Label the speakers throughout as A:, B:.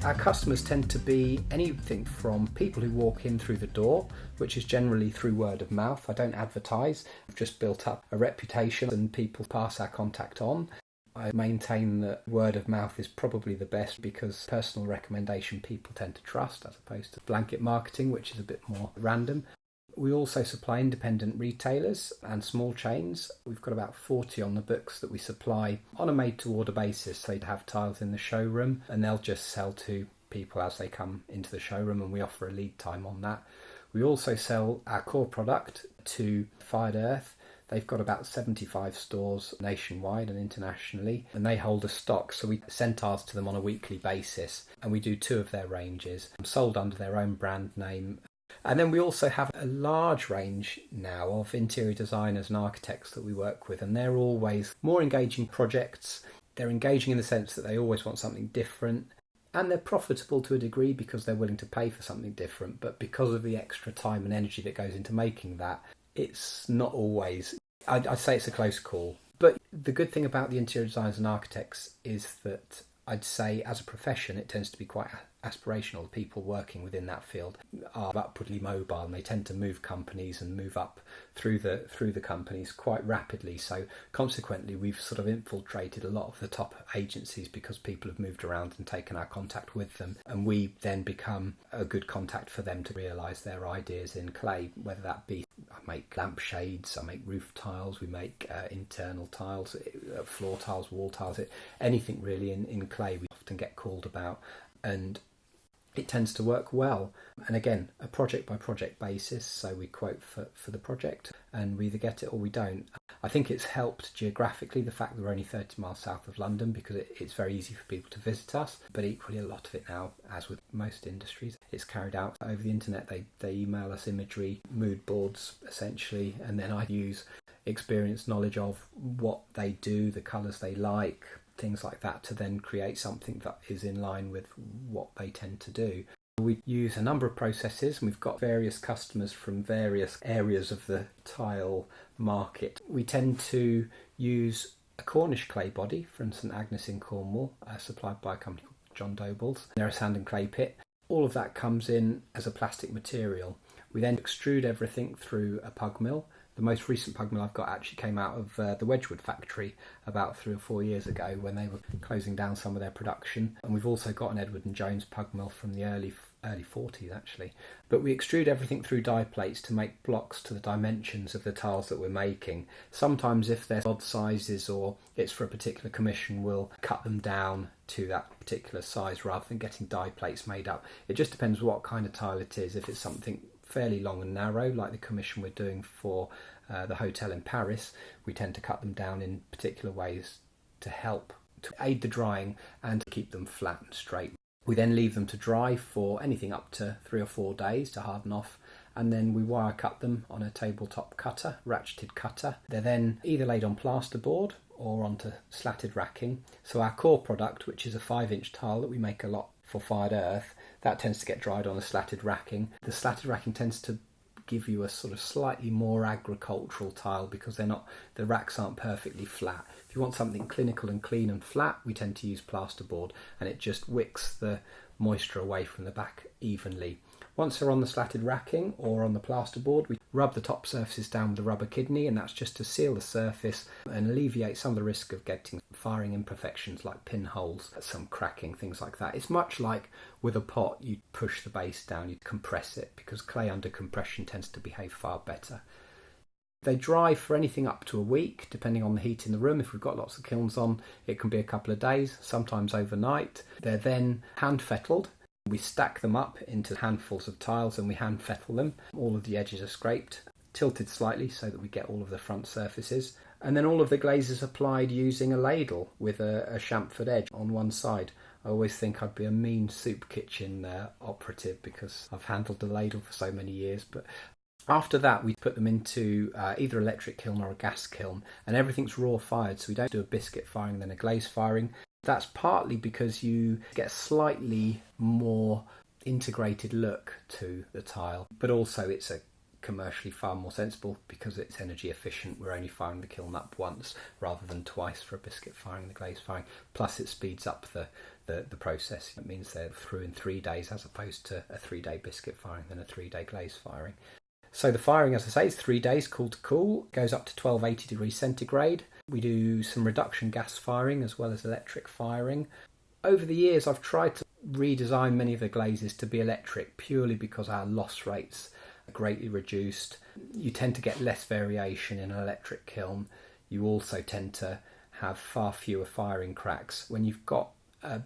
A: Our customers tend to be anything from people who walk in through the door, which is generally through word of mouth. I don't advertise. I've just built up a reputation and people pass our contact on. I maintain that word of mouth is probably the best because personal recommendation people tend to trust as opposed to blanket marketing, which is a bit more random. We also supply independent retailers and small chains. We've got about 40 on the books that we supply on a made-to-order basis. They'd have tiles in the showroom and they'll just sell to people as they come into the showroom, and we offer a lead time on that. We also sell our core product to Fired Earth. They've got about 75 stores nationwide and internationally, and they hold a stock, so we send tiles to them on a weekly basis, and we do 2 of their ranges, sold under their own brand name. And then we also have a large range now of interior designers and architects that we work with, and they're always more engaging projects. They're engaging in the sense that they always want something different, and they're profitable to a degree because they're willing to pay for something different. But because of the extra time and energy that goes into making that, it's not always, I'd say it's a close call. But the good thing about the interior designers and architects is that I'd say as a profession it tends to be quite aspirational. People working within that field are upwardly mobile and they tend to move companies and move up through the companies quite rapidly. So consequently we've sort of infiltrated a lot of the top agencies because people have moved around and taken our contact with them, and we then become a good contact for them to realise their ideas in clay, whether that be I make lampshades, I make roof tiles, we make internal tiles, floor tiles, wall tiles, anything really in clay we often get called about, and it tends to work well. And again, a project by project basis, so we quote for the project and we either get it or we don't. I think it's helped geographically, the fact that we're only 30 miles south of London, because it's very easy for people to visit us, but equally a lot of it now, as with most industries, it's carried out over the internet. They email us imagery, mood boards essentially, and then I use experience, knowledge of what they do, the colours they like, things like that, to then create something that is in line with what they tend to do. We use a number of processes, and we've got various customers from various areas of the tile market. We tend to use a Cornish clay body from St Agnes in Cornwall, supplied by a company called John Doble's. They're a sand and clay pit. All of that comes in as a plastic material. We then extrude everything through a pug mill. The most recent pug mill I've got actually came out of the Wedgwood factory about 3 or 4 years ago when they were closing down some of their production. And we've also got an Edward and Jones pug mill from the early 40s actually. But we extrude everything through die plates to make blocks to the dimensions of the tiles that we're making. Sometimes if they're odd sizes or it's for a particular commission, we'll cut them down to that particular size rather than getting die plates made up. It just depends what kind of tile it is. If it's something fairly long and narrow, like the commission we're doing for the hotel in Paris, we tend to cut them down in particular ways to help to aid the drying and to keep them flat and straight. We then leave them to dry for anything up to 3 or 4 days to harden off, and then we wire cut them on a tabletop cutter, ratcheted cutter. They're then either laid on plasterboard or onto slatted racking. So our core product, which is a 5-inch tile that we make a lot for Fired Earth, that tends to get dried on a slatted racking. The slatted racking tends to give you a sort of slightly more agricultural tile because the racks aren't perfectly flat. If you want something clinical and clean and flat, we tend to use plasterboard, and it just wicks the moisture away from the back evenly. Once they're on the slatted racking or on the plasterboard, we rub the top surfaces down with a rubber kidney, and that's just to seal the surface and alleviate some of the risk of getting firing imperfections like pinholes, some cracking, things like that. It's much like with a pot, you push the base down, you compress it, because clay under compression tends to behave far better. They dry for anything up to a week, depending on the heat in the room. If we've got lots of kilns on, it can be a couple of days, sometimes overnight. They're then hand fettled. We stack them up into handfuls of tiles and we hand fettle them. All of the edges are scraped, tilted slightly so that we get all of the front surfaces. And then all of the glaze is applied using a ladle with a chamfered edge on one side. I always think I'd be a mean soup kitchen operative because I've handled the ladle for so many years. But after that, we put them into either electric kiln or a gas kiln, and everything's raw fired, so we don't do a biscuit firing then a glaze firing. That's partly because you get a slightly more integrated look to the tile, but also it's a commercially far more sensible because it's energy efficient. We're only firing the kiln up once rather than twice for a biscuit firing and the glaze firing. Plus it speeds up the process. It means they're through in 3 days as opposed to a 3-day biscuit firing than a 3-day glaze firing. So the firing, as I say, is 3 days, cool to cool, goes up to 1280 degrees centigrade. We do some reduction gas firing as well as electric firing. Over the years, I've tried to redesign many of the glazes to be electric purely because our loss rates are greatly reduced. You tend to get less variation in an electric kiln. You also tend to have far fewer firing cracks. When you've got a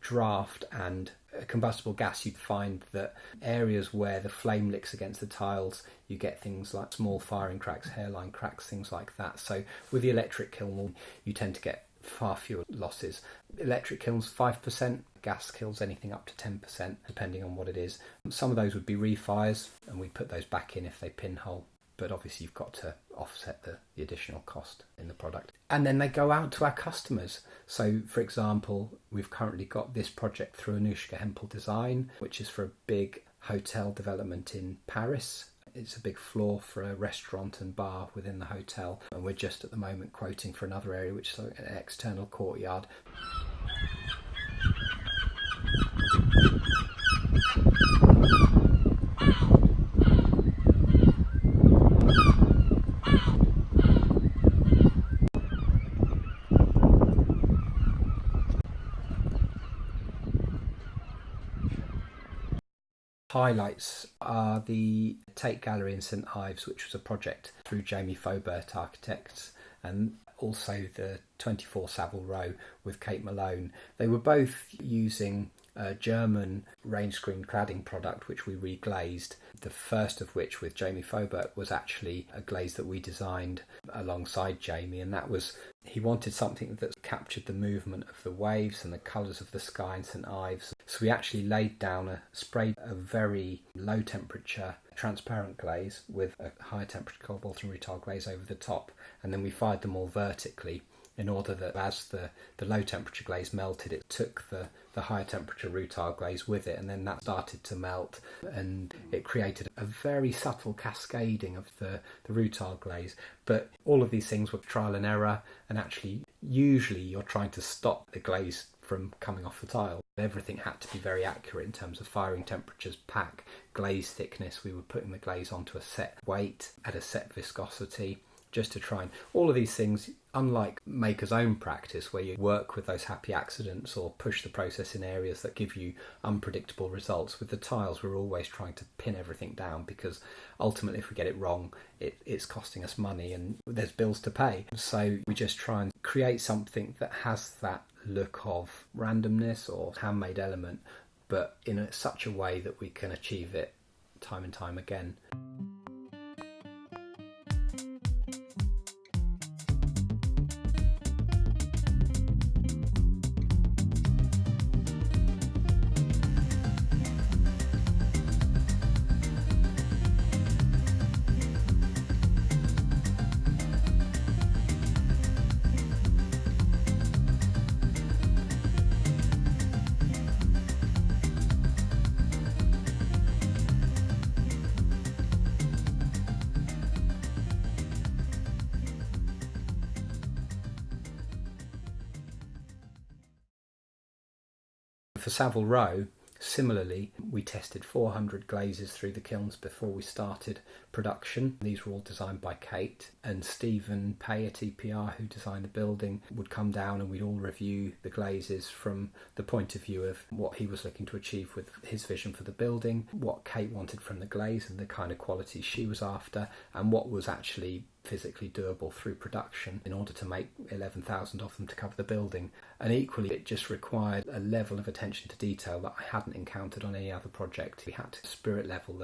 A: draft and a combustible gas, you'd find that areas where the flame licks against the tiles, you get things like small firing cracks, hairline cracks, things like that. So with the electric kiln, you tend to get far fewer losses. Electric kilns 5%, gas kilns anything up to 10%, depending on what it is. Some of those would be refires, and we put those back in if they pinhole. But obviously you've got to offset the additional cost in the product. And then they go out to our customers. So, for example, we've currently got this project through Anushka Hempel Design, which is for a big hotel development in Paris. It's a big floor for a restaurant and bar within the hotel. And we're just at the moment quoting for another area, which is an external courtyard. Highlights are the Tate Gallery in St Ives, which was a project through Jamie Faubert Architects, and also the 24 Savile Row with Kate Malone. They were both using a German range screen cladding product which we reglazed. The first of which, with Jamie Faubert, was actually a glaze that we designed alongside Jamie, and that was, he wanted something that captured the movement of the waves and the colours of the sky in St Ives. So we actually laid down sprayed a very low temperature transparent glaze with a high temperature cobalt and rutile glaze over the top, and then we fired them all vertically in order that as the low temperature glaze melted, it took the higher temperature rutile glaze with it, and then that started to melt, and it created a very subtle cascading of the rutile glaze. But all of these things were trial and error, and actually usually you're trying to stop the glaze from coming off the tile. Everything had to be very accurate in terms of firing temperatures, pack, glaze thickness. We were putting the glaze onto a set weight at a set viscosity, just to try and all of these things, unlike maker's own practice where you work with those happy accidents or push the process in areas that give you unpredictable results. With the tiles, we're always trying to pin everything down, because ultimately if we get it wrong, it's costing us money and there's bills to pay. So we just try and create something that has that look of randomness or handmade element, but in such a way that we can achieve it time and time again. For Savile Row, similarly, we tested 400 glazes through the kilns before we started production. These were all designed by Kate, and Stephen Pay at EPR, who designed the building, would come down and we'd all review the glazes from the point of view of what he was looking to achieve with his vision for the building, what Kate wanted from the glaze and the kind of quality she was after, and what was actually physically doable through production in order to make 11,000 of them to cover the building. And equally, it just required a level of attention to detail that I hadn't encountered on any other project. We had to spirit level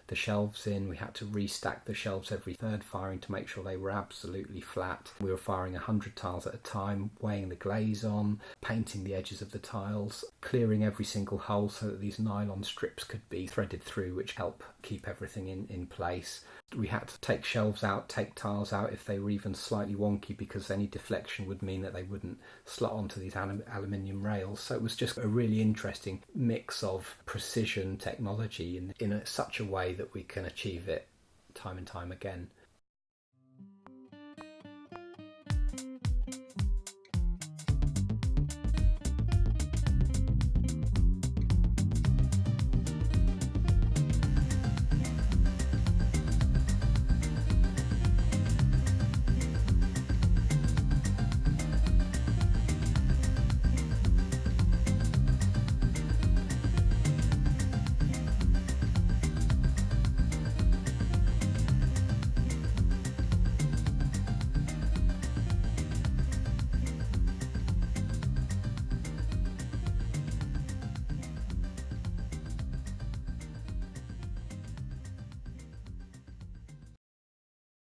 A: the shelves in, we had to restack the shelves every third firing to make sure they were absolutely flat. We were firing 100 tiles at a time, weighing the glaze on, painting the edges of the tiles, clearing every single hole so that these nylon strips could be threaded through, which help keep everything in place. We had to take shelves out, take tiles out if they were even slightly wonky, because any deflection would mean that they wouldn't slot onto these aluminium rails. So it was just a really interesting mix of precision technology in such a way that we can achieve it time and time again.